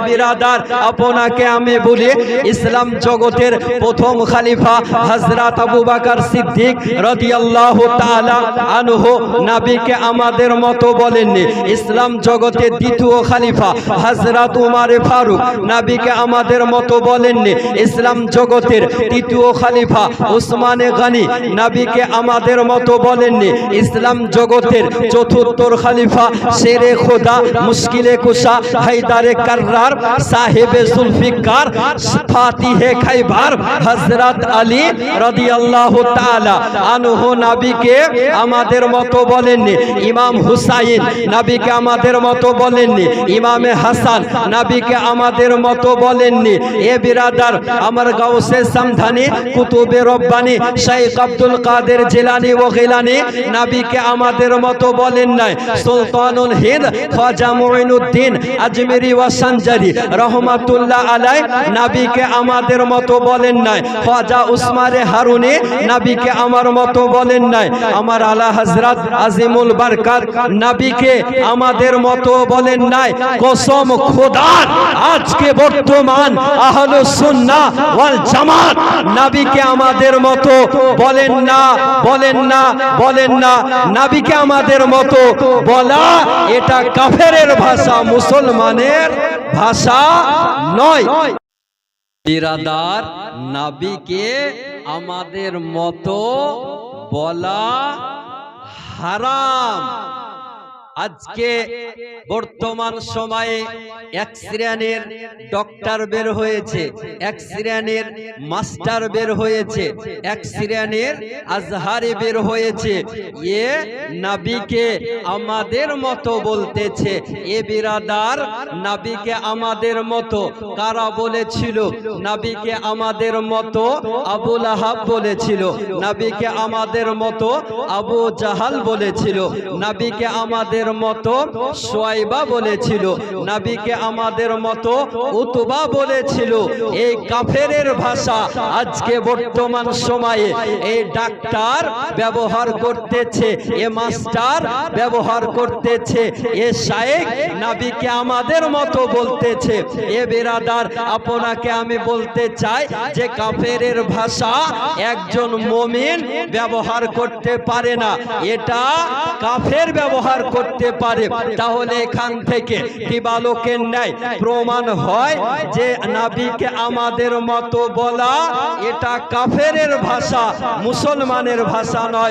বিরাদার আপনাকে আমি বলি ইসলাম জগতের প্রথম খলিফা হযরত আবু বকর সিদ্দিক রাদিয়াল্লাহু তাআলা আনহু নবীকে আমাদের মতো বলেননি। ইসলাম জগতের দ্বিতীয় খলিফা হযরত উমর ফারুক নবীকে আমাদের মতো বলেননি। ইসলাম জগতের তৃতীয় খলিফা উসমান গনি নবীকে আমাদের মতো বলেননি। ইসলাম জগতের চতুর্থ খলিফা শেরে খোদা মুশকিলে কুশা হায়দারে কাররার সাহেবে জুলফিকার ফাতিহে খাইবার হযরত আলী রাদিয়াল্লাহু তাআলা আনহু নবীকে আমাদের মতো বলেননি। ইমাম হুসাইন নবীকে আমাদের মতো বলেননি। ইমামে হাসান নবীকে আমাদের মতো বলেননি। এ বিরাদার আমার গাউসে সামধানি কুতুবে রব্বানি শাইখ আব্দুল কাদের জিলানী ও গিলানী নবীকে আমাদের মতো বলেন নাই। সুলতানুল হিন্দ খাজা মুঈনুদ্দিন আজমেরি ওয়া সানজারি রহমাতুল্লাহ আলাই নবীকে আমাদের মতো বলেন নাই। খাজা উসমানে হারুনি নবীকে আমার মতো বলেন নাই। আমার আলা হযরত আজিমুল বরকত নবীকে আমাদের মতো বলেন নাই। কসম খোদার আজকে বর্তমান আহলুস সুন্নাহ ওয়াল জামাত নবীকে আমাদের মতো বলেন না, বলেন না, বলেন না। নবীকে আমাদের মতো বলা এটা কাফেরের ভাষা, মুসলমানের ভাষা নয়। বিরাদার নবীকে আমাদের মতো বলা হারাম। আজকে বর্তমান সময়ে এক শ্রেণীর ডক্টর বের হয়েছে, এক শ্রেণীর মাস্টার বের হয়েছে, এক শ্রেণীর আজহারি বের হয়েছে। এ নবীকে আমাদের মতো বলতেছে। এ বিরাদার নবীকে আমাদের মতো কারা বলেছিল? নবীকে আমাদের মতো আবু লাহাব বলেছিল, নবীকে আমাদের মতো আবু জাহাল বলেছিল, নবীকে আমাদের মতো শুয়াইবা বলেছিল, নবীকে আমাদের মতো উতবা বলেছিল। এই কাফেরের ভাষা আজকে বর্তমান সময়ে এই ডাক্তার ব্যবহার করতেছে, এ মাস্টার ব্যবহার করতেছে, এ শায়েখ নবীকে আমাদের মতো বলতেছে। এ বিরাদার আপনাকে আমি বলতে চাই যে কাফেরের ভাষা একজন মুমিন ব্যবহার করতে পারে না, এটা কাফের ব্যবহার করতে পারে। তাহলে এখান থেকে দিবালোকের ন্যায় প্রমাণ হয় যে নবীকে আমাদের মতো বলা এটা কাফেরের ভাষা, মুসলমানের ভাষা নয়।